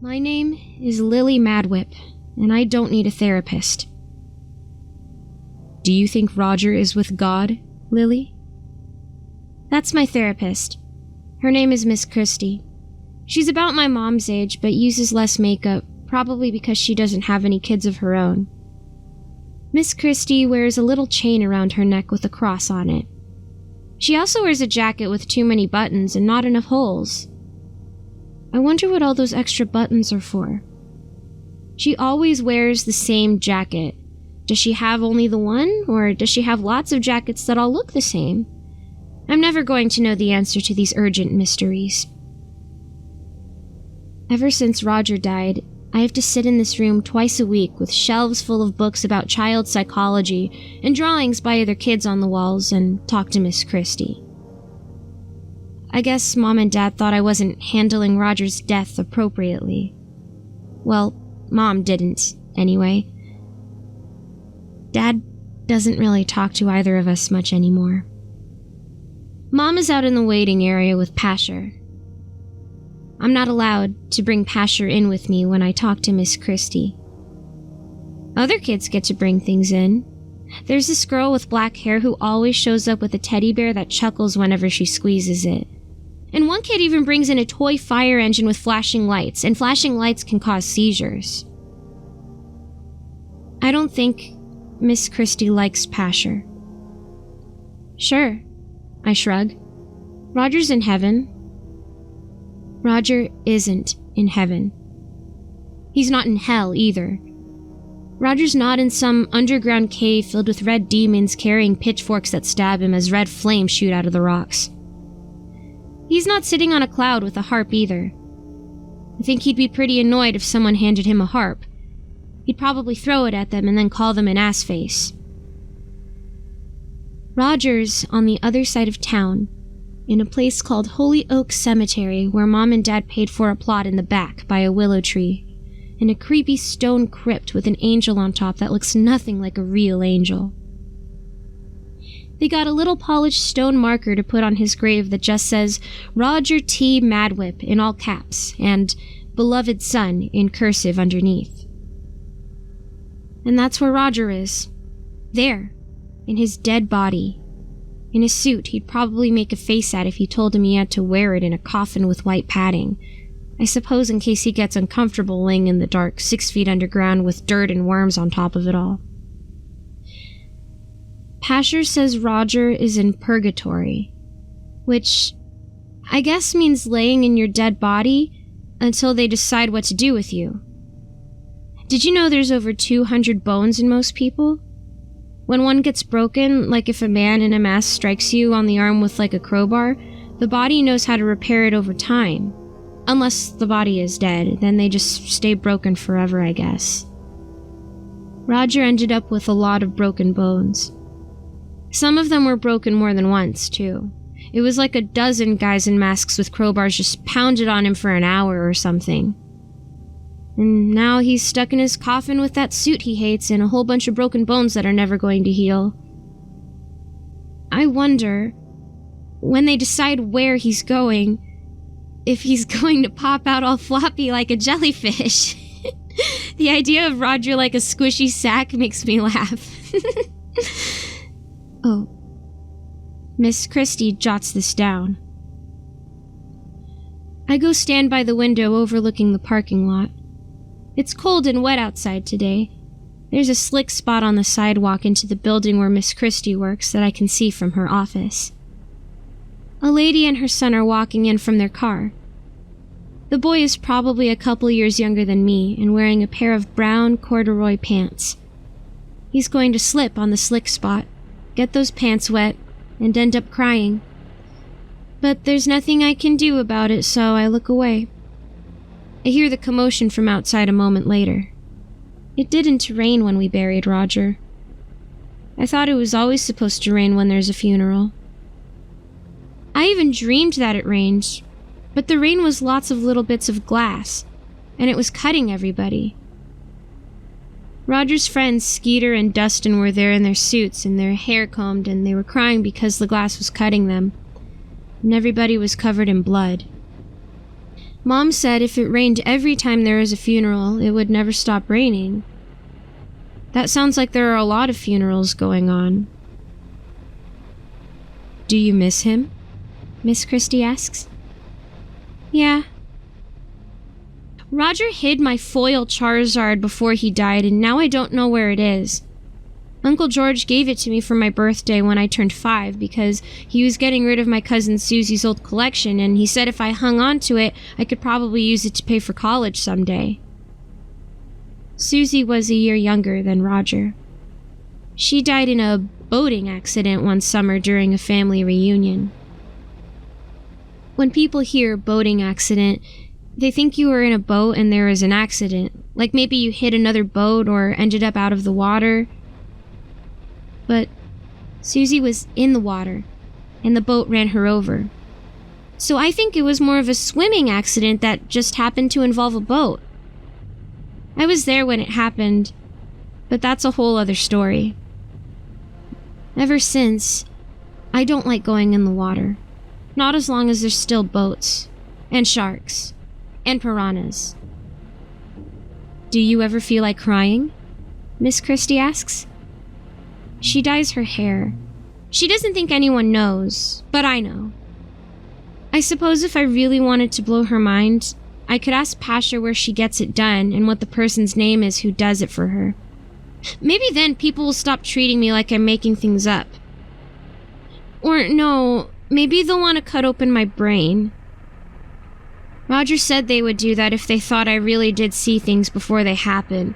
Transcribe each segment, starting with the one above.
My name is Lily Madwhip, and I don't need a therapist. Do you think Roger is with God, Lily? That's my therapist. Her name is Miss Christie. She's about my mom's age, but uses less makeup, probably because she doesn't have any kids of her own. Miss Christie wears a little chain around her neck with a cross on it. She also wears a jacket with too many buttons and not enough holes. I wonder what all those extra buttons are for. She always wears the same jacket. Does she have only the one, or does she have lots of jackets that all look the same? I'm never going to know the answer to these urgent mysteries. Ever since Roger died, I have to sit in this room twice a week with shelves full of books about child psychology and drawings by other kids on the walls and talk to Miss Christie. I guess Mom and Dad thought I wasn't handling Roger's death appropriately. Well, Mom didn't, anyway. Dad doesn't really talk to either of us much anymore. Mom is out in the waiting area with Pasher. I'm not allowed to bring Pasher in with me when I talk to Miss Christie. Other kids get to bring things in. There's this girl with black hair who always shows up with a teddy bear that chuckles whenever she squeezes it. And one kid even brings in a toy fire engine with flashing lights, and flashing lights can cause seizures. I don't think Miss Christie likes Pasher. Sure, I shrug. Roger's in heaven. Roger isn't in heaven. He's not in hell either. Roger's not in some underground cave filled with red demons carrying pitchforks that stab him as red flames shoot out of the rocks. He's not sitting on a cloud with a harp either. I think he'd be pretty annoyed if someone handed him a harp. He'd probably throw it at them and then call them an ass face. Roger's on the other side of town, in a place called Holy Oak Cemetery, where Mom and Dad paid for a plot in the back by a willow tree, in a creepy stone crypt with an angel on top that looks nothing like a real angel. They got a little polished stone marker to put on his grave that just says Roger T. Madwhip in all caps and Beloved Son in cursive underneath. And that's where Roger is. There, in his dead body. In a suit he'd probably make a face at if you told him he had to wear it in a coffin with white padding. I suppose in case he gets uncomfortable laying in the dark 6 feet underground with dirt and worms on top of it all. Pasher says Roger is in purgatory, which I guess means laying in your dead body until they decide what to do with you. Did you know there's over 200 bones in most people? When one gets broken, like if a man in a mask strikes you on the arm with like a crowbar, the body knows how to repair it over time. Unless the body is dead, then they just stay broken forever, I guess. Roger ended up with a lot of broken bones. Some of them were broken more than once, too. It was like a dozen guys in masks with crowbars just pounded on him for an hour or something. And now he's stuck in his coffin with that suit he hates and a whole bunch of broken bones that are never going to heal. I wonder, when they decide where he's going, if he's going to pop out all floppy like a jellyfish. The idea of Roger like a squishy sack makes me laugh. Oh. Miss Christie jots this down. I go stand by the window overlooking the parking lot. It's cold and wet outside today. There's a slick spot on the sidewalk into the building where Miss Christie works that I can see from her office. A lady and her son are walking in from their car. The boy is probably a couple years younger than me and wearing a pair of brown corduroy pants. He's going to slip on the slick spot, get those pants wet, and end up crying. But there's nothing I can do about it, so I look away. I hear the commotion from outside a moment later. It didn't rain when we buried Roger. I thought it was always supposed to rain when there's a funeral. I even dreamed that it rained, but the rain was lots of little bits of glass, and it was cutting everybody. Roger's friends Skeeter and Dustin were there in their suits and their hair combed, and they were crying because the glass was cutting them, and everybody was covered in blood. Mom said if it rained every time there was a funeral, it would never stop raining. That sounds like there are a lot of funerals going on. Do you miss him? Miss Christie asks. Yeah. Roger hid my foil Charizard before he died, and now I don't know where it is. Uncle George gave it to me for my birthday when I turned 5 because he was getting rid of my cousin Susie's old collection, and he said if I hung on to it, I could probably use it to pay for college someday. Susie was a year younger than Roger. She died in a boating accident one summer during a family reunion. When people hear boating accident, they think you were in a boat and there was an accident, like maybe you hit another boat or ended up out of the water. But Susie was in the water, and the boat ran her over. So I think it was more of a swimming accident that just happened to involve a boat. I was there when it happened, but that's a whole other story. Ever since, I don't like going in the water. Not as long as there's still boats, and sharks, and piranhas. Do you ever feel like crying? Miss Christie asks. She dyes her hair. She doesn't think anyone knows, but I know. I suppose if I really wanted to blow her mind, I could ask Pasha where she gets it done and what the person's name is who does it for her. Maybe then people will stop treating me like I'm making things up. Or no, maybe they'll want to cut open my brain. Roger said they would do that if they thought I really did see things before they happen.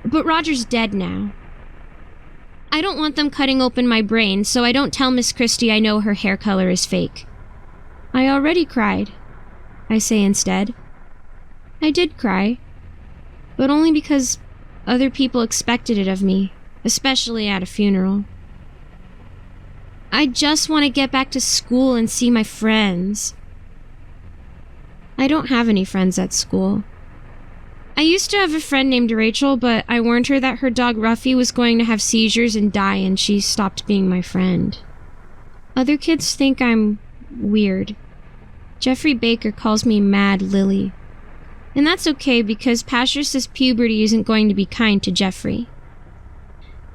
But Roger's dead now. I don't want them cutting open my brain, so I don't tell Miss Christie I know her hair color is fake. I already cried, I say instead. I did cry, but only because other people expected it of me, especially at a funeral. I just want to get back to school and see my friends. I don't have any friends at school. I used to have a friend named Rachel, but I warned her that her dog Ruffy was going to have seizures and die, and she stopped being my friend. Other kids think I'm weird. Jeffrey Baker calls me Mad Lily. And that's okay because Pasher says puberty isn't going to be kind to Jeffrey.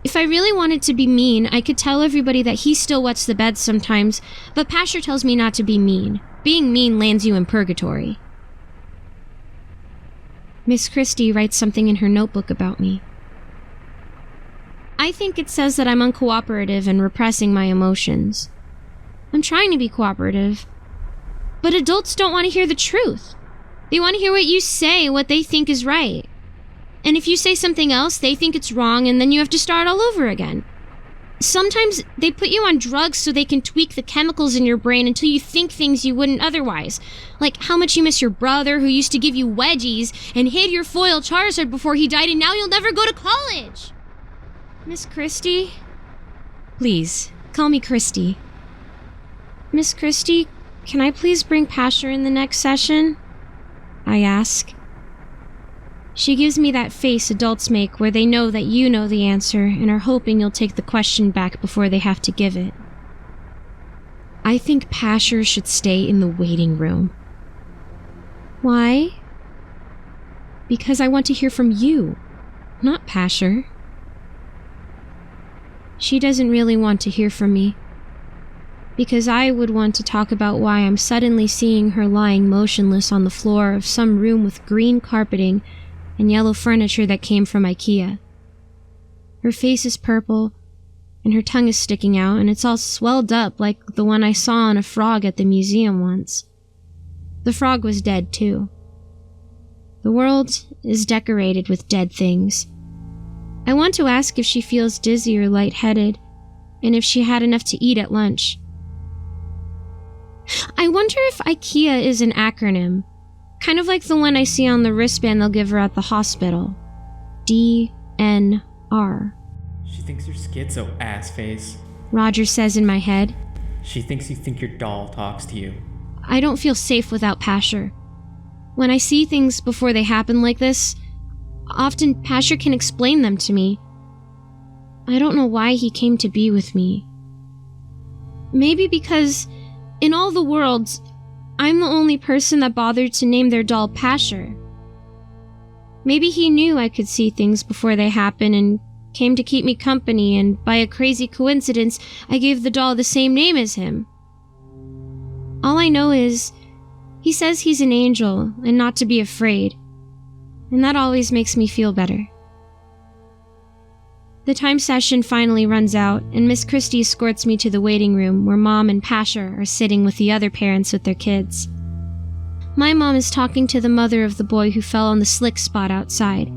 If I really wanted to be mean, I could tell everybody that he still wets the bed sometimes, but Pasher tells me not to be mean. Being mean lands you in purgatory. Miss Christie writes something in her notebook about me. I think it says that I'm uncooperative and repressing my emotions. I'm trying to be cooperative. But adults don't want to hear the truth. They want to hear what you say, what they think is right. And if you say something else, they think it's wrong, and then you have to start all over again. Sometimes they put you on drugs so they can tweak the chemicals in your brain until you think things you wouldn't otherwise. Like how much you miss your brother who used to give you wedgies and hid your foil Charizard before he died, and now you'll never go to college. Miss Christie? Please, call me Christie. Miss Christie, can I please bring Pasher in the next session? I ask. She gives me that face adults make where they know that you know the answer and are hoping you'll take the question back before they have to give it. I think Pasher should stay in the waiting room. Why? Because I want to hear from you, not Pasher. She doesn't really want to hear from me. Because I would want to talk about why I'm suddenly seeing her lying motionless on the floor of some room with green carpeting and yellow furniture that came from IKEA. Her face is purple, and her tongue is sticking out, and it's all swelled up like the one I saw on a frog at the museum once. The frog was dead, too. The world is decorated with dead things. I want to ask if she feels dizzy or lightheaded, and if she had enough to eat at lunch. I wonder if IKEA is an acronym. Kind of like the one I see on the wristband they'll give her at the hospital. DNR. She thinks you're schizo, ass face. Roger says in my head. She thinks you think your doll talks to you. I don't feel safe without Pasher. When I see things before they happen like this, often Pasher can explain them to me. I don't know why he came to be with me. Maybe because in all the worlds, I'm the only person that bothered to name their doll Pasher. Maybe he knew I could see things before they happen and came to keep me company, and by a crazy coincidence, I gave the doll the same name as him. All I know is, he says he's an angel and not to be afraid, and that always makes me feel better. The time session finally runs out, and Miss Christie escorts me to the waiting room where Mom and Pasher are sitting with the other parents with their kids. My mom is talking to the mother of the boy who fell on the slick spot outside.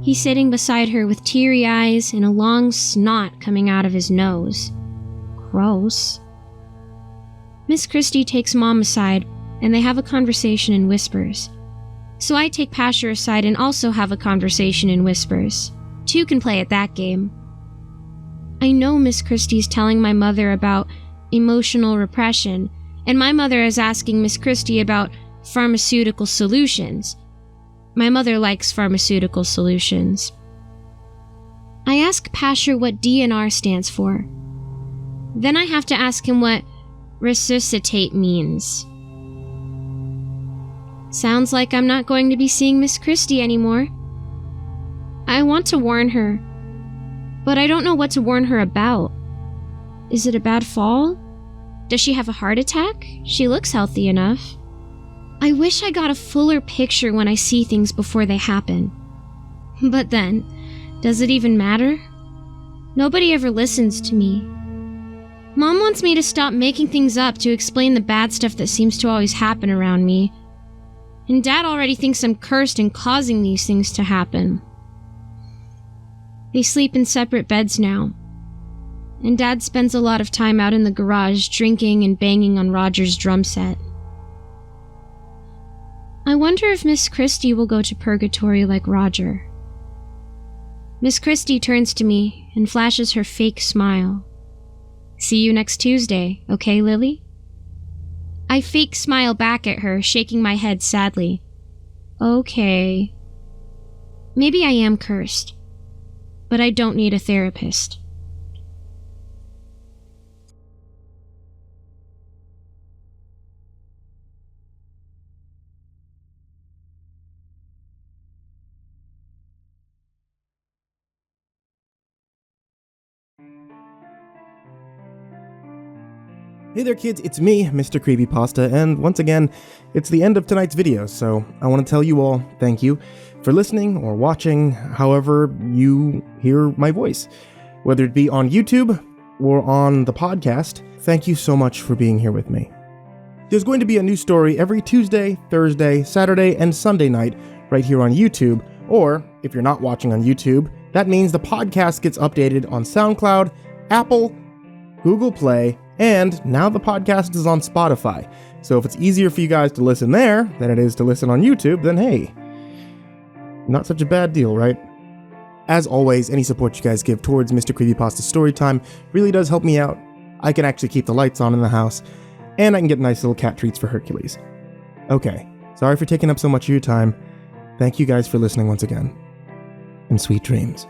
He's sitting beside her with teary eyes and a long snot coming out of his nose. Gross. Miss Christie takes Mom aside, and they have a conversation in whispers. So I take Pasher aside and also have a conversation in whispers. Two can play at that game. I know Miss Christie's telling my mother about emotional repression, and my mother is asking Miss Christie about pharmaceutical solutions. My mother likes pharmaceutical solutions. I ask Pasher what DNR stands for. Then I have to ask him what resuscitate means. Sounds like I'm not going to be seeing Miss Christie anymore. I want to warn her, but I don't know what to warn her about. Is it a bad fall? Does she have a heart attack? She looks healthy enough. I wish I got a fuller picture when I see things before they happen. But then, does it even matter? Nobody ever listens to me. Mom wants me to stop making things up to explain the bad stuff that seems to always happen around me. And Dad already thinks I'm cursed and causing these things to happen. They sleep in separate beds now. And Dad spends a lot of time out in the garage drinking and banging on Roger's drum set. I wonder if Miss Christie will go to purgatory like Roger. Miss Christie turns to me and flashes her fake smile. See you next Tuesday, okay, Lily? I fake smile back at her, shaking my head sadly. Okay. Maybe I am cursed, but I don't need a therapist. Hey there kids, it's me, MrCreepyPasta, and once again, it's the end of tonight's video, so I want to tell you all thank you for listening or watching however you hear my voice. Whether it be on YouTube or on the podcast, thank you so much for being here with me. There's going to be a new story every Tuesday, Thursday, Saturday, and Sunday night right here on YouTube, or if you're not watching on YouTube, that means the podcast gets updated on SoundCloud, Apple, Google Play, and now the podcast is on Spotify. So if it's easier for you guys to listen there than it is to listen on YouTube, then hey, not such a bad deal, right? As always, any support you guys give towards MrCreepyPasta Storytime really does help me out. I can actually keep the lights on in the house, and I can get nice little cat treats for Hercules. Okay, sorry for taking up so much of your time. Thank you guys for listening once again, and sweet dreams.